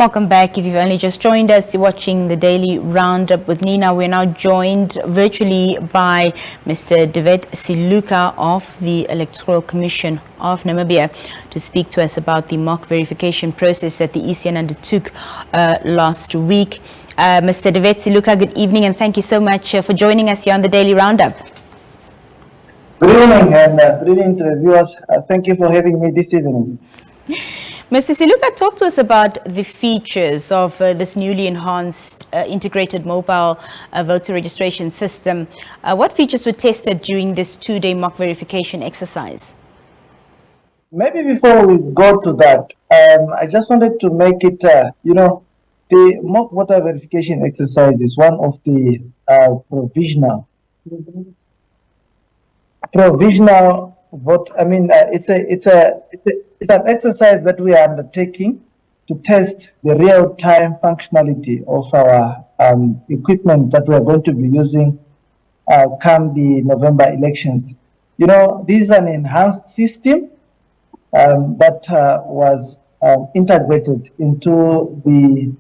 Welcome back. If you've only just joined us, you're watching the Daily Roundup with Nina. We're now joined virtually by Mr. Wet Siluka of the Electoral Commission of Namibia to speak to us about the mock verification process that the ECN undertook last week. Mr. Wet Siluka, good evening and thank you so much for joining us here on the Daily Roundup. Good evening and good evening to the viewers. Thank you for having me this evening. Mr. Siluka, talk to us about the features of this newly enhanced integrated mobile voter registration system. What features were tested during this two-day mock verification exercise? Maybe before we go to that, I just wanted to make it, the mock voter verification exercise is one of the provisional vote. I mean, it's an exercise that we are undertaking to test the real-time functionality of our equipment that we are going to be using come the November elections. You know, this is an enhanced system that was integrated into the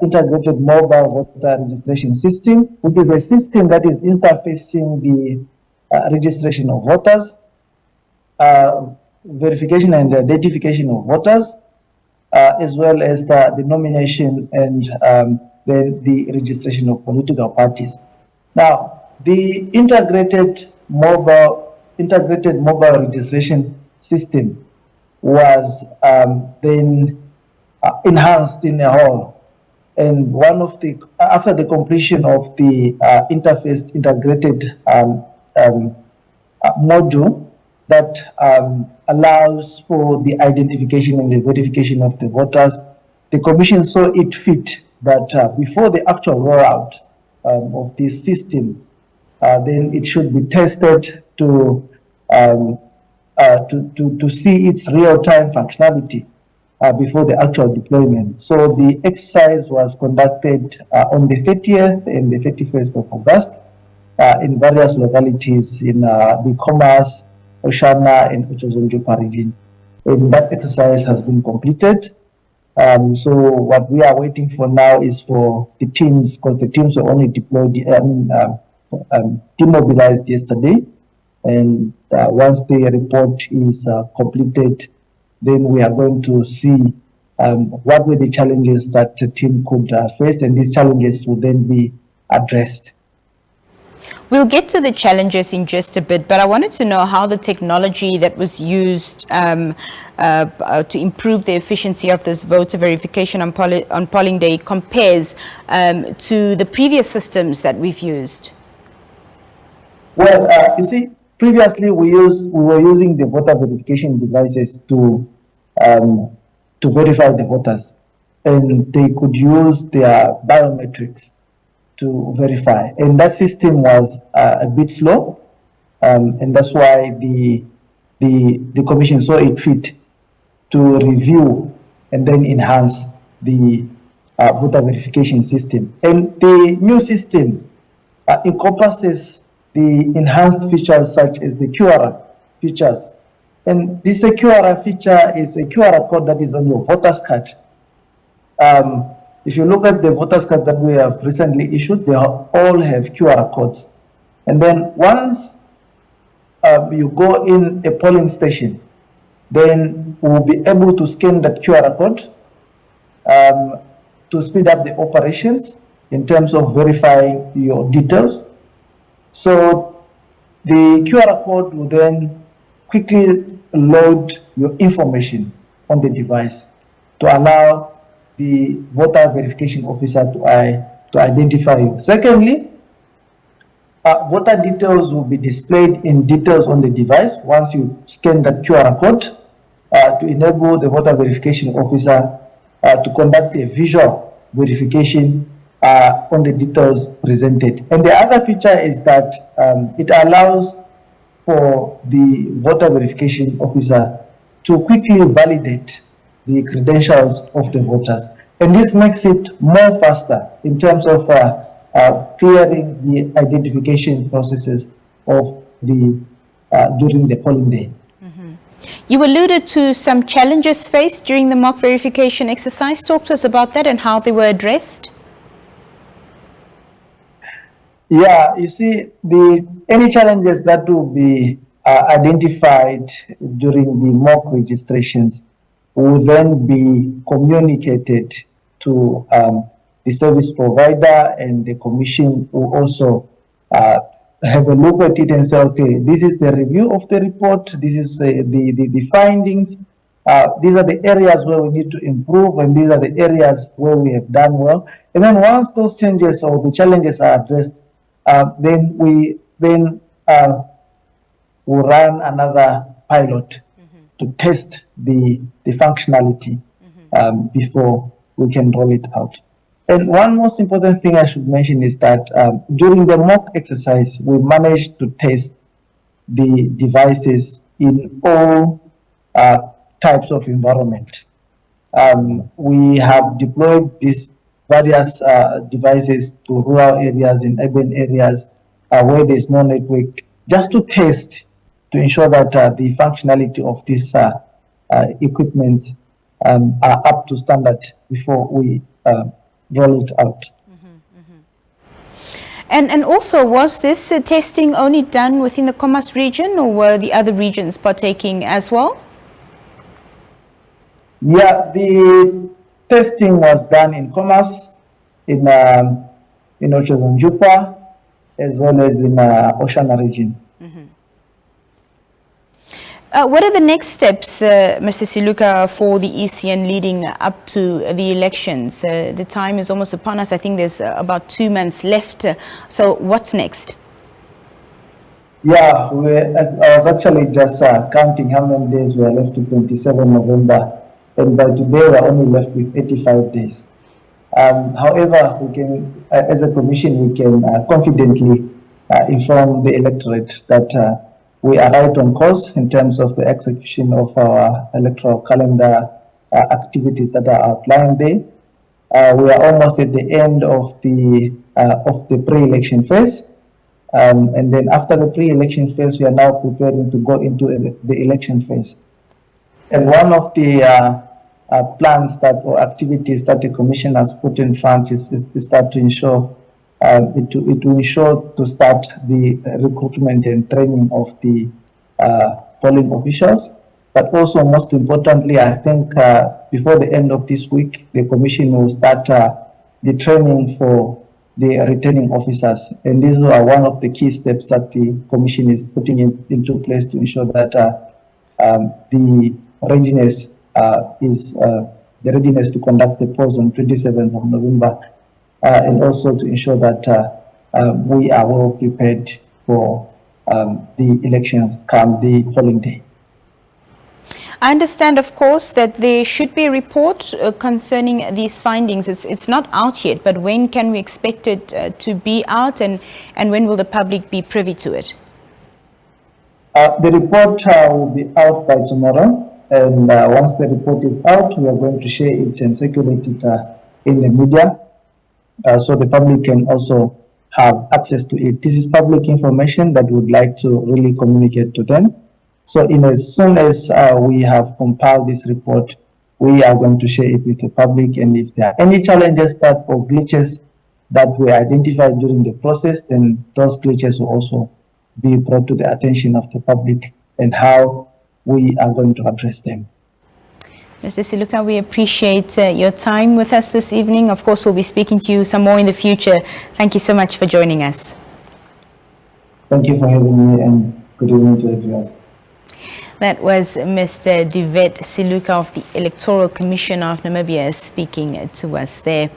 integrated mobile voter registration system, which is a system that is interfacing the registration of voters, verification and identification of voters, as well as the nomination and then the registration of political parties. Now, the integrated mobile registration system was then enhanced in a whole. And one of the after the completion of the interface integrated module that allows for the identification and the verification of the voters, the Commission saw it fit that before the actual rollout of this system, then it should be tested to see its real-time functionality before the actual deployment. So the exercise was conducted on the 30th and the 31st of August in various localities in the Commerce, Oshana, and Uchozonjupa region. And that exercise has been completed. So what we are waiting for now is for the teams, because the teams were only deployed, demobilized yesterday. And once the report is completed, then we are going to see what were the challenges that the team could face, and these challenges will then be addressed. We'll get to the challenges in just a bit, but I wanted to know how the technology that was used to improve the efficiency of this voter verification on polling day compares to the previous systems that we've used. Well, you see, previously we were using the voter verification devices to verify the voters, and they could use their biometrics to verify, and that system was a bit slow, and that's why the Commission saw it fit to review and then enhance the voter verification system. And the new system encompasses the enhanced features such as the QR features. And this QR feature is a QR code that is on your voter's card. If you look at the voters card that we have recently issued, they all have QR codes. And then once you go in a polling station, then we'll be able to scan that QR code to speed up the operations in terms of verifying your details. So the QR code will then quickly load your information on the device to allow the voter verification officer to identify you. Secondly, voter details will be displayed in details on the device once you scan that QR code to enable the voter verification officer to conduct a visual verification on the details presented. And the other feature is that it allows for the voter verification officer to quickly validate the credentials of the voters. And this makes it more faster in terms of clearing the identification processes of the during the polling day. You alluded to some challenges faced during the mock verification exercise. Talk to us about that and how they were addressed. Yeah, you see, any challenges that will be identified during the mock registrations will then be communicated to the service provider, and the commission will also have a look at it and say, okay, this is the review of the report, this is the findings, these are the areas where we need to improve, and these are the areas where we have done well. And then once those changes or the challenges are addressed, then we will run another pilot to test the functionality before we can roll it out. And one most important thing I should mention is that during the mock exercise, we managed to test the devices in all types of environment. We have deployed these various devices to rural areas, in urban areas where there's no network, just to test, to ensure that the functionality of these equipments are up to standard before we roll it out. And also, was this testing only done within the Khomas region, or were the other regions partaking as well? Yeah, the testing was done in Khomas, in Ochozonjupa, as well as in Oshana region. What are the next steps, Mr. Siluka, for the ECN leading up to the elections? The time is almost upon us. I think there's about 2 months left. So what's next? Yeah, I was actually just counting how many days we are left to 27 November. And by today, we're only left with 85 days. However, we can, as a commission, we can confidently inform the electorate that we are right on course in terms of the execution of our electoral calendar activities that are outlined there. We are almost at the end of the pre-election phase. And then after the pre-election phase, we are now preparing to go into the election phase. And one of the plans or activities that the Commission has put in front is that to ensure to start the recruitment and training of the polling officials. But also, most importantly, I think before the end of this week, the Commission will start the training for the returning officers. And these are one of the key steps that the Commission is putting into place to ensure that the readiness the readiness to conduct the polls on 27th of November, and also to ensure that we are well prepared for the elections come the polling day. I understand, of course, that there should be a report concerning these findings. It's not out yet, but when can we expect it to be out, and when will the public be privy to it? The report will be out by tomorrow, and once the report is out, we are going to share it and circulate it in the media, so the public can also have access to it. This is public information that we would like to really communicate to them. So as soon as we have compiled this report, we are going to share it with the public, and if there are any challenges or glitches that we identified during the process, then those glitches will also be brought to the attention of the public and how we are going to address them. Mr. Siluka, we appreciate your time with us this evening. Of course, we'll be speaking to you some more in the future. Thank you so much for joining us. Thank you for having me, and good evening to everyone. That was Mr. Wet Siluka of the Electoral Commission of Namibia speaking to us there.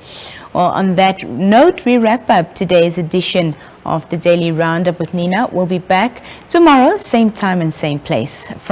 Well, on that note, we wrap up today's edition of the Daily Roundup with Nina. We'll be back tomorrow, same time and same place.